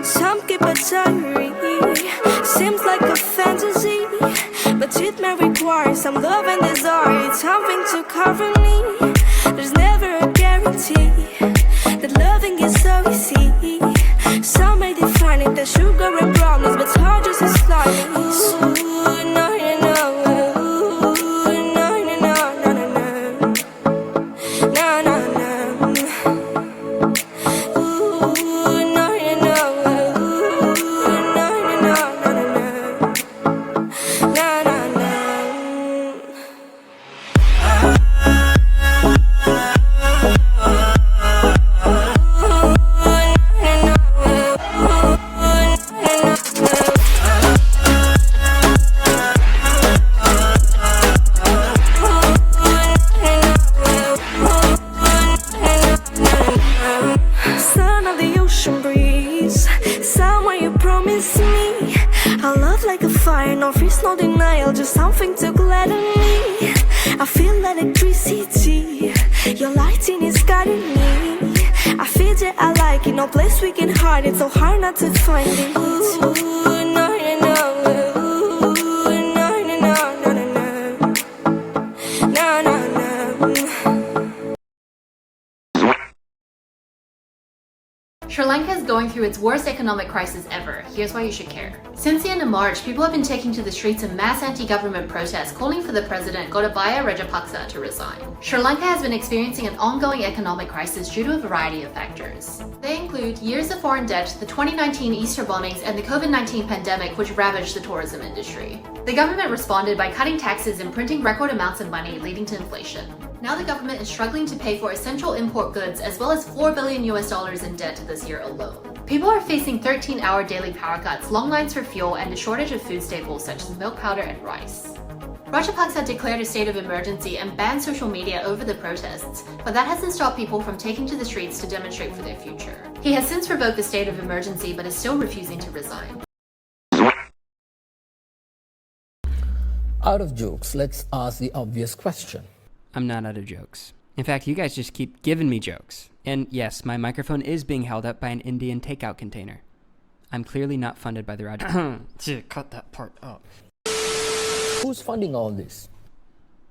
Some keep a diary, seems like a fantasy, but it may require some love and desire, something to cover me. There's never a guarantee that loving is so easy. Some may define it as sugar and brownies, but hard just as slices. Ooh, no, you know. Ooh, no, no, no, no, no, no, no, no, no. Ooh, no, you know. Ooh, no, no, no, no, no, no, no, no. Son of the ocean breeze, someone you promised me. A love like a fire, no fears, no denial, just something to gladden me. I feel electricity, your lighting is guiding me. I feel that I like it, no place we can hide it, so hard not to find it. Ooh, no, you know. Ooh, no, no, no, no, no, no, no, no, no. Sri Lanka is going through its worst economic crisis ever. Here's why you should care. Since the end of March, people have been taking to the streets in mass anti-government protests calling for the president Gotabaya Rajapaksa to resign. Sri Lanka has been experiencing an ongoing economic crisis due to a variety of factors. They include years of foreign debt, the 2019 Easter bombings, and the COVID-19 pandemic which ravaged the tourism industry. The government responded by cutting taxes and printing record amounts of money, leading to inflation. Now the government is struggling to pay for essential import goods as well as $4 billion in debt this year alone. People are facing 13-hour daily power cuts, long lines for fuel, and a shortage of food staples such as milk powder and rice. Rajapaksa declared a state of emergency and banned social media over the protests, but that hasn't stopped people from taking to the streets to demonstrate for their future. He has since revoked the state of emergency but is still refusing to resign. Out of jokes, let's ask the obvious question. I'm not out of jokes. In fact, you guys just keep giving me jokes. And yes, my microphone is being held up by an Indian takeout container. I'm clearly not funded by the Raj. Cut that part up. Who's funding all this?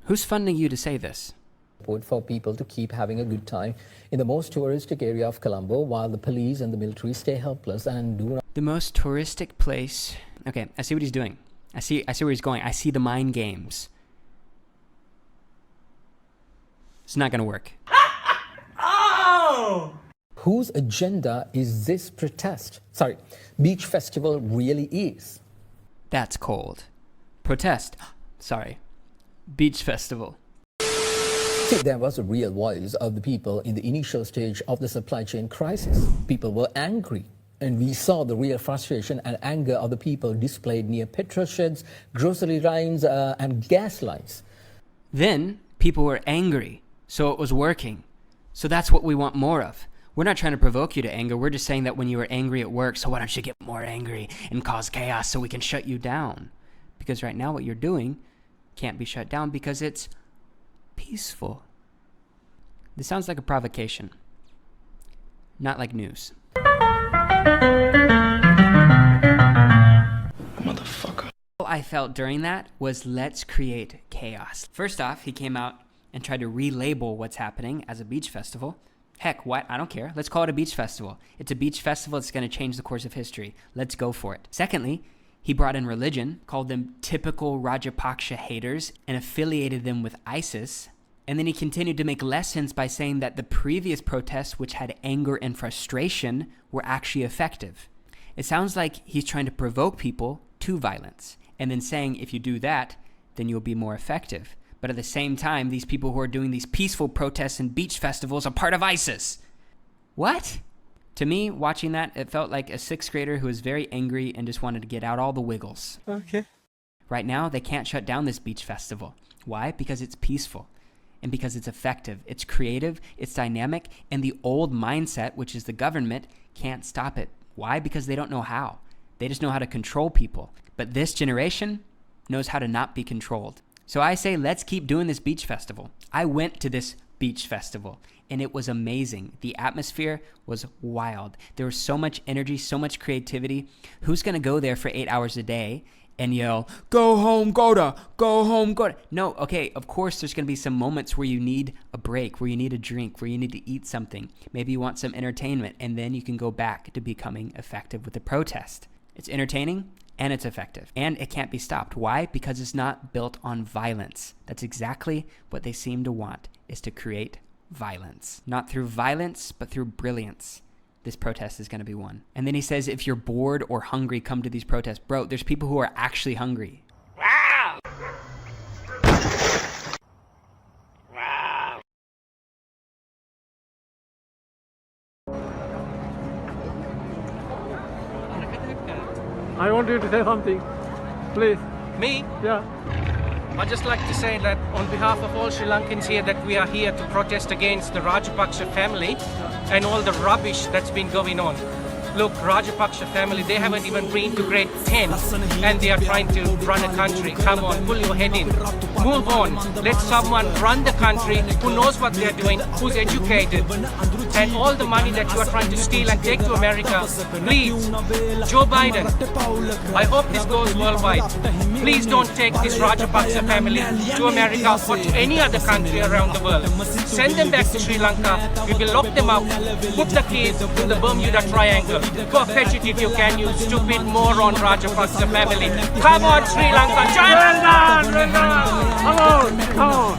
Who's funding you to say this? For people to keep having a good time in the most touristic area of Colombo while the police and the military stay helpless and do not. The most touristic place. Okay, I see what he's doing. I see where he's going. I see the mind games. It's not gonna work. Oh! Whose agenda is this beach festival really is? That's cold. Protest. Sorry. Beach festival. See, there was a real voice of the people in the initial stage of the supply chain crisis. People were angry. And we saw the real frustration and anger of the people displayed near petrol sheds, grocery lines, and gas lines. Then people were angry. So it was working. So that's what we want more of. We're not trying to provoke you to anger. We're just saying that when you were angry at work, so why don't you get more angry and cause chaos so we can shut you down? Because right now what you're doing can't be shut down because it's peaceful. This sounds like a provocation, not like news. Motherfucker. All I felt during that was let's create chaos. First off, he came out and tried to relabel what's happening as a beach festival. Heck, what? I don't care. Let's call it a beach festival. It's a beach festival that's going to change the course of history. Let's go for it. Secondly, he brought in religion, called them typical Rajapaksa haters, and affiliated them with ISIS. And then he continued to make lessons by saying that the previous protests, which had anger and frustration, were actually effective. It sounds like he's trying to provoke people to violence, and then saying if you do that, then you'll be more effective. But at the same time, these people who are doing these peaceful protests and beach festivals are part of ISIS. What? To me, watching that, it felt like a 6th grader who was very angry and just wanted to get out all the wiggles. Okay. Right now, they can't shut down this beach festival. Why? Because it's peaceful. And because it's effective. It's creative, it's dynamic, and the old mindset, which is the government, can't stop it. Why? Because they don't know how. They just know how to control people. But this generation knows how to not be controlled. So I say, let's keep doing this beach festival. I went to this beach festival. And it was amazing. The atmosphere was wild. There was so much energy, so much creativity. Who's going to go there for 8 hours a day and yell, "Go home, Gota, go home, Gota"? No, okay, of course there's going to be some moments where you need a break, where you need a drink, where you need to eat something. Maybe you want some entertainment, and then you can go back to becoming effective with the protest. It's entertaining and it's effective, and it can't be stopped. Why? Because it's not built on violence. That's exactly what they seem to want, is to create violence. Not through violence, but through brilliance. This protest is going to be won. And then he says, if you're bored or hungry, come to these protests. Bro, there's people who are actually hungry. Wow! Wow! I want you to say something, please. Me? Yeah. I'd just like to say that on behalf of all Sri Lankans here, that we are here to protest against the Rajapaksa family and all the rubbish that's been going on. Look, Rajapaksa family, they haven't even been to grade 10 and they are trying to run a country. Come on, pull your head in. Move on. Let someone run the country who knows what they're doing, who's educated. And all the money that you are trying to steal and take to America, please, Joe Biden, I hope this goes worldwide. Please don't take this Rajapaksa family to America or to any other country around the world. Send them back to Sri Lanka. We will lock them up, put the kids in the Bermuda Triangle. Go fetch it if you can, you stupid moron Rajapaksa family. Come on, Sri Lanka. Well done, well done. Come on, come on.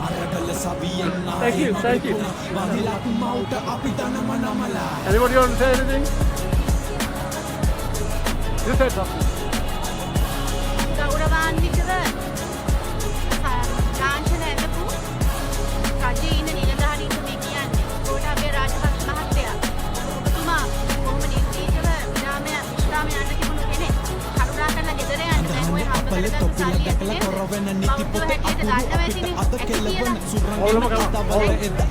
Thank you, thank you. Anybody want to say anything? You said something. ගෞරවාන්විතව ලාංඡන ඇඳපු රජයේ ඉන්න නිලධාරීන්ට මේ කියන්නේ ගෝඨාභය රාජපක්ෂ මහත්තයා ඔබතුමා කොහොම නිර්දීතව විශ්‍රාමය යන්න තිබුණු කෙනෙක් කරුණාකරලා ගෙදර යන්න දැන් ඔය හම්බ කරගත්තු සල්ලි ඇතුලේ පවුල හැටියට ගන්නවා ඇතිනේ ඇති කියලා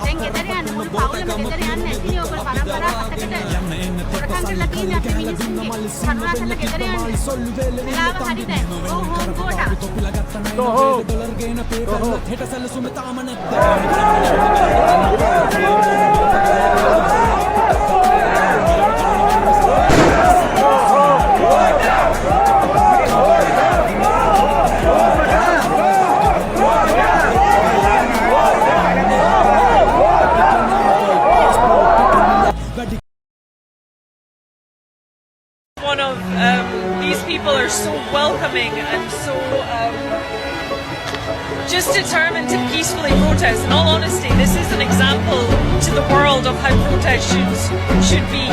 දැන් ගෙදර යන්න මුළු පවුලම ගෙදර යන්න ඇතිනේ ඔයගොල්ලෝ පරම්පරාවකට හොරකම් කරලා තියෙන අපේ මිනිස්සුන්ගේ කරුණාකරලා ගෙදර යන්න වෙලාව හරි දැන් go home Gota Go home. Go home. One of these people are so welcoming and so just determined to peacefully protest. In all honesty, this is an example to the world of how protest should be.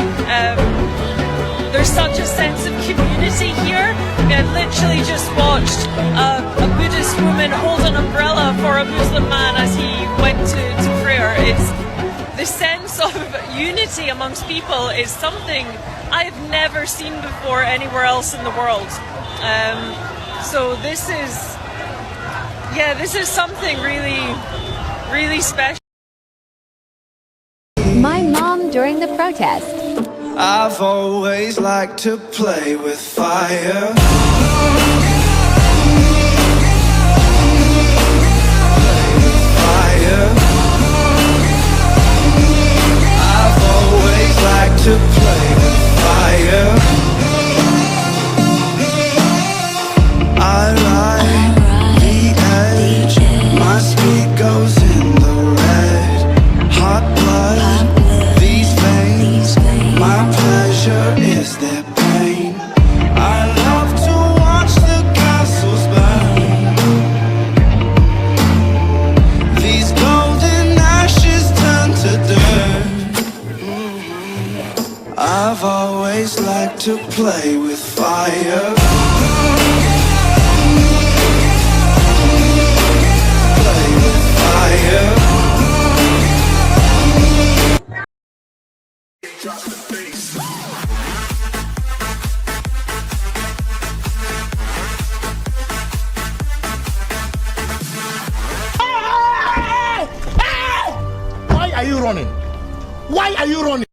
There's such a sense of community here. I literally just watched a Buddhist woman hold an umbrella for a Muslim man as he went to prayer. It's the sense of unity amongst people is something I've never seen before anywhere else in the world. So this is something really, really special. My mom during the protest. I've always liked to play with fire. I've always liked to play with fire. I ride the edge, my speed goes in the red. Hot blood, these veins, my pleasure is their pain. I love to watch the castles burn. These golden ashes turn to dirt. I've always liked to play with fire. Play with fire. Why are you running? Why are you running?